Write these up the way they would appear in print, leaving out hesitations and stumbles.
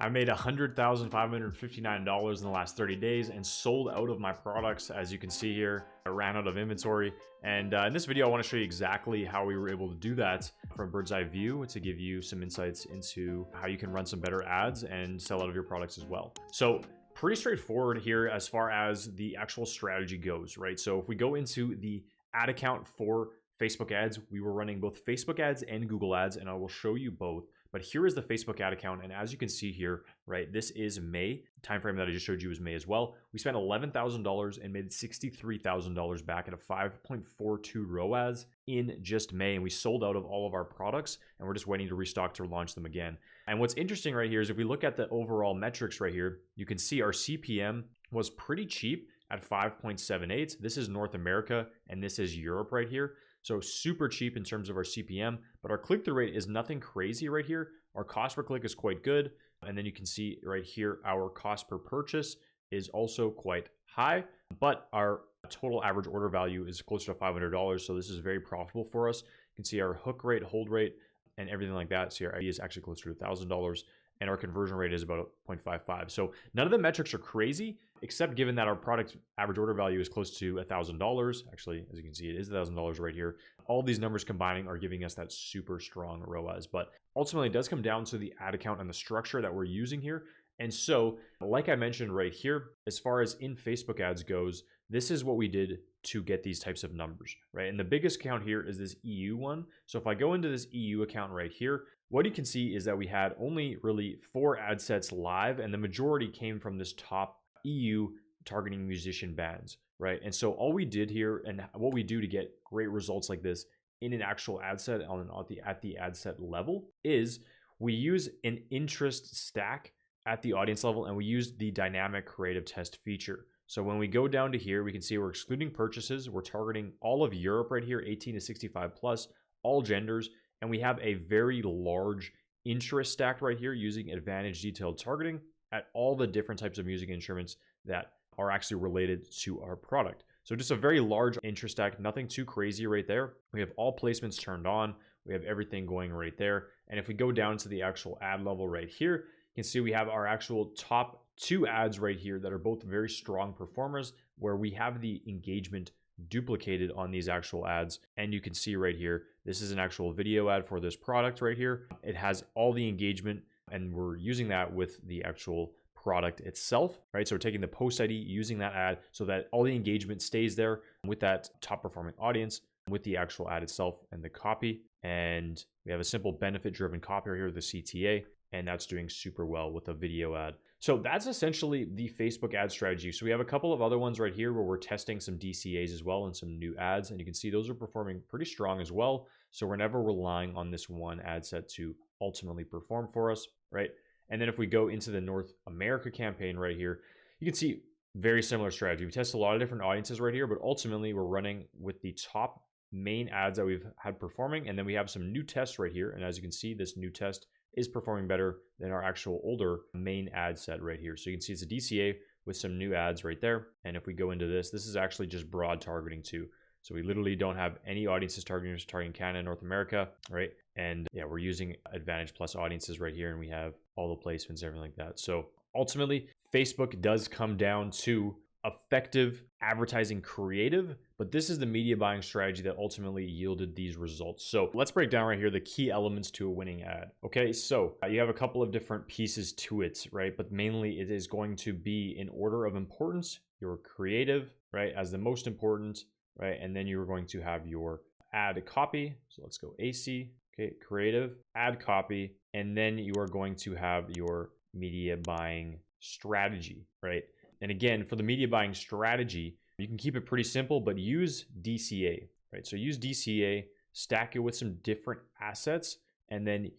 I made $100,559 in the last 30 days and sold out of my products. As you can see here, I ran out of inventory. And in this video, I want to show you exactly how we were able to do that from a bird's eye view to give you some insights into how you can run some better ads and sell out of your products as well. So pretty straightforward here as far as the actual strategy goes, right? So if we go into the ad account for Facebook ads, we were running both Facebook ads and Google ads, and I will show you both. But here is the Facebook ad account, and as you can see here, right, this is May. The time frame that I just showed you is May as well. We spent $11,000 and made $63,000 back at a 5.42 ROAS in just May, and we sold out of all of our products, and we're just waiting to restock to launch them again. And what's interesting right here is if we look at the overall metrics right here, you can see our CPM was pretty cheap at 5.78. This is North America, and this is Europe right here. So super cheap in terms of our CPM, but our click-through rate is nothing crazy right here. Our cost per click is quite good. And then you can see right here, our cost per purchase is also quite high, but our total average order value is closer to $500. So this is very profitable for us. You can see our hook rate, hold rate, and everything like that. So our ID is actually closer to $1,000. And our conversion rate is about 0.55. So none of the metrics are crazy, except given that our product average order value is close to $1,000. Actually, as you can see, it is $1,000 right here. All these numbers combining are giving us that super strong ROAS. But ultimately, it does come down to the ad account and the structure that we're using here. And so, like I mentioned right here, as far as in Facebook ads goes, this is what we did to get these types of numbers, right? And the biggest account here is this EU one. So if I go into this EU account right here, what you can see is that we had only really 4 ad sets live, and the majority came from this top EU targeting musician bands, right? And so all we did here, and what we do to get great results like this in an actual ad set at the ad set level, is we use an interest stack at the audience level, and we use the dynamic creative test feature. So when we go down to here, we can see we're excluding purchases. We're targeting all of Europe right here, 18 to 65 plus, all genders. And we have a very large interest stack right here using advantage detailed targeting at all the different types of music instruments that are actually related to our product. So just a very large interest stack, nothing too crazy right there. We have all placements turned on. We have everything going right there. And if we go down to the actual ad level right here, you can see we have our actual top 2 ads right here that are both very strong performers, where we have the engagement duplicated on these actual ads. And you can see right here, this is an actual video ad for this product right here. It has all the engagement, and we're using that with the actual product itself, right? So we're taking the post ID, using that ad so that all the engagement stays there with that top performing audience, with the actual ad itself and the copy. And we have a simple benefit driven copy right here, the CTA, and that's doing super well with a video ad. So that's essentially the Facebook ad strategy. So we have a couple of other ones right here where we're testing some DCAs as well and some new ads. And you can see those are performing pretty strong as well. So we're never relying on this one ad set to ultimately perform for us, right? And then if we go into the North America campaign right here, you can see very similar strategy. We test a lot of different audiences right here, but ultimately we're running with the top main ads that we've had performing. And then we have some new tests right here. And as you can see, this new test is performing better than our actual older main ad set right here. So you can see it's a DCA with some new ads right there. And if we go into this, this is actually just broad targeting too. So we literally don't have any audiences targeting Canada, North America, right? And yeah, we're using Advantage Plus audiences right here, and we have all the placements, everything like that. So ultimately, Facebook does come down to effective advertising creative, but this is the media buying strategy that ultimately yielded these results. So let's break down right here the key elements to a winning ad. Okay, so you have a couple of different pieces to it, right? But mainly it is going to be in order of importance, your creative, right, as the most important, right? And then you're going to have your ad copy. So let's go AC, okay, creative, ad copy, and then you are going to have your media buying strategy, right? And again, for the media buying strategy, you can keep it pretty simple, but use DCA, right? So use DCA, stack it with some different assets, and then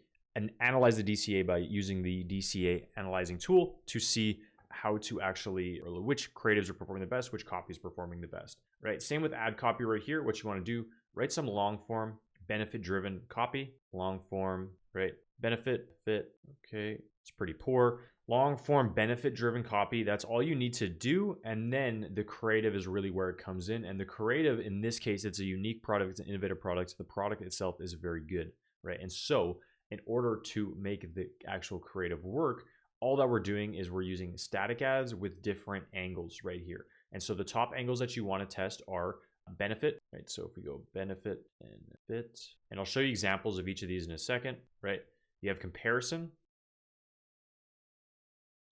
analyze the DCA by using the DCA analyzing tool to see how to actually, or which creatives are performing the best, which copy is performing the best, right? Same with ad copy right here. What you want to do, write some long form, benefit driven copy, long form, right? Benefit, fit, okay, it's pretty poor. Long form benefit driven copy, that's all you need to do. And then the creative is really where it comes in. And the creative, in this case, it's a unique product, it's an innovative product. The product itself is very good, right? And so in order to make the actual creative work, all that we're doing is we're using static ads with different angles right here. And so the top angles that you want to test are benefit, right? So if we go benefit and fit, and I'll show you examples of each of these in a second, right? You have comparison.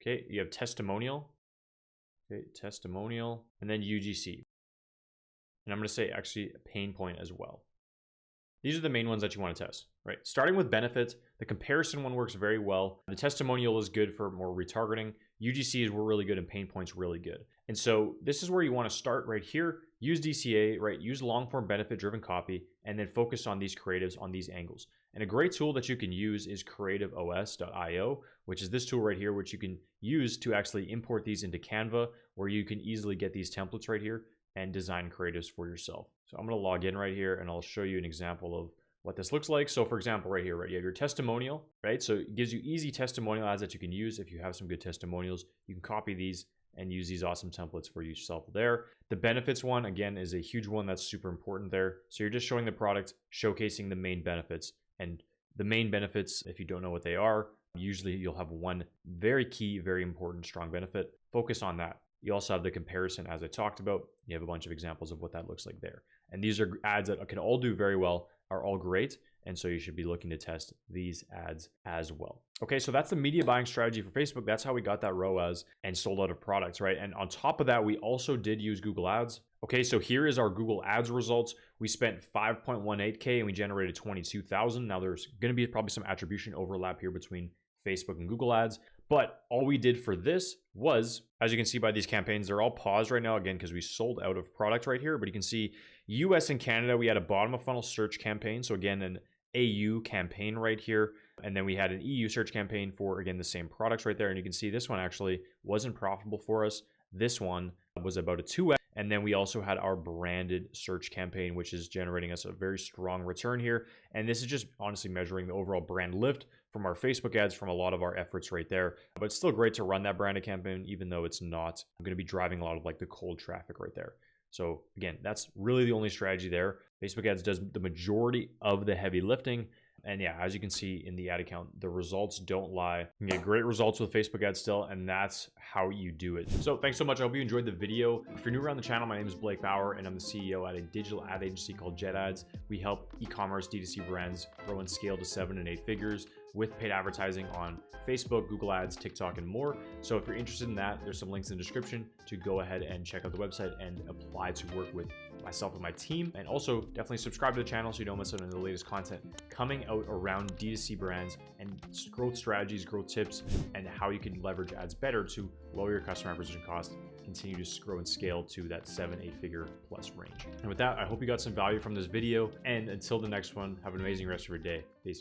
Okay, you have testimonial. Okay, testimonial, and then UGC. And I'm going to say actually a pain point as well. These are the main ones that you want to test, right? Starting with benefits, the comparison one works very well. The testimonial is good for more retargeting. UGC is really good and pain points really good. And so this is where you want to start right here. Use DCA, right? Use long form benefit driven copy and then focus on these creatives on these angles. And a great tool that you can use is creativeos.io, which is this tool right here, which you can use to actually import these into Canva, where you can easily get these templates right here and design creatives for yourself. So I'm going to log in right here and I'll show you an example of what this looks like. So for example, right here, right, you have your testimonial, right? So it gives you easy testimonial ads that you can use. If you have some good testimonials, you can copy these and use these awesome templates for yourself there. The benefits one, again, is a huge one that's super important there. So you're just showing the product, showcasing the main benefits. And the main benefits, if you don't know what they are, usually you'll have one very key, very important, strong benefit. Focus on that. You also have the comparison, as I talked about. You have a bunch of examples of what that looks like there. And these are ads that can all do very well, are all great. And so you should be looking to test these ads as well. Okay, so that's the media buying strategy for Facebook. That's how we got that ROAS and sold out of products, right? And on top of that, we also did use Google Ads. Okay, so here is our Google Ads results. We spent 5.18K and we generated 22,000. Now there's going to be probably some attribution overlap here between Facebook and Google Ads. But all we did for this was, as you can see by these campaigns, they're all paused right now, again, because we sold out of product right here. But you can see US and Canada, we had a bottom of funnel search campaign. So again, an AU campaign right here. And then we had an EU search campaign for, again, the same products right there. And you can see this one actually wasn't profitable for us. This one was about a 2x. And then we also had our branded search campaign, which is generating us a very strong return here. And this is just honestly measuring the overall brand lift from our Facebook ads from a lot of our efforts right there. But it's still great to run that branded campaign, even though it's not going to be driving a lot of like the cold traffic right there. So again, that's really the only strategy there. Facebook ads does the majority of the heavy lifting. And yeah, as you can see in the ad account, the results don't lie. You get great results with Facebook ads still, and that's how you do it. So thanks so much. I hope you enjoyed the video. If you're new around the channel, my name is Blake Bauer, and I'm the CEO at a digital ad agency called Jet Ads. We help e-commerce D2C brands grow and scale to 7 and 8 figures with paid advertising on Facebook, Google Ads, TikTok, and more. So if you're interested in that, there's some links in the description to go ahead and check out the website and apply to work with myself and my team. And also definitely subscribe to the channel so you don't miss out on the latest content coming out around D2C brands and growth strategies, growth tips, and how you can leverage ads better to lower your customer acquisition cost, continue to grow and scale to that 7-8 figure plus range. And with that, I hope you got some value from this video. And until the next one, have an amazing rest of your day. Peace.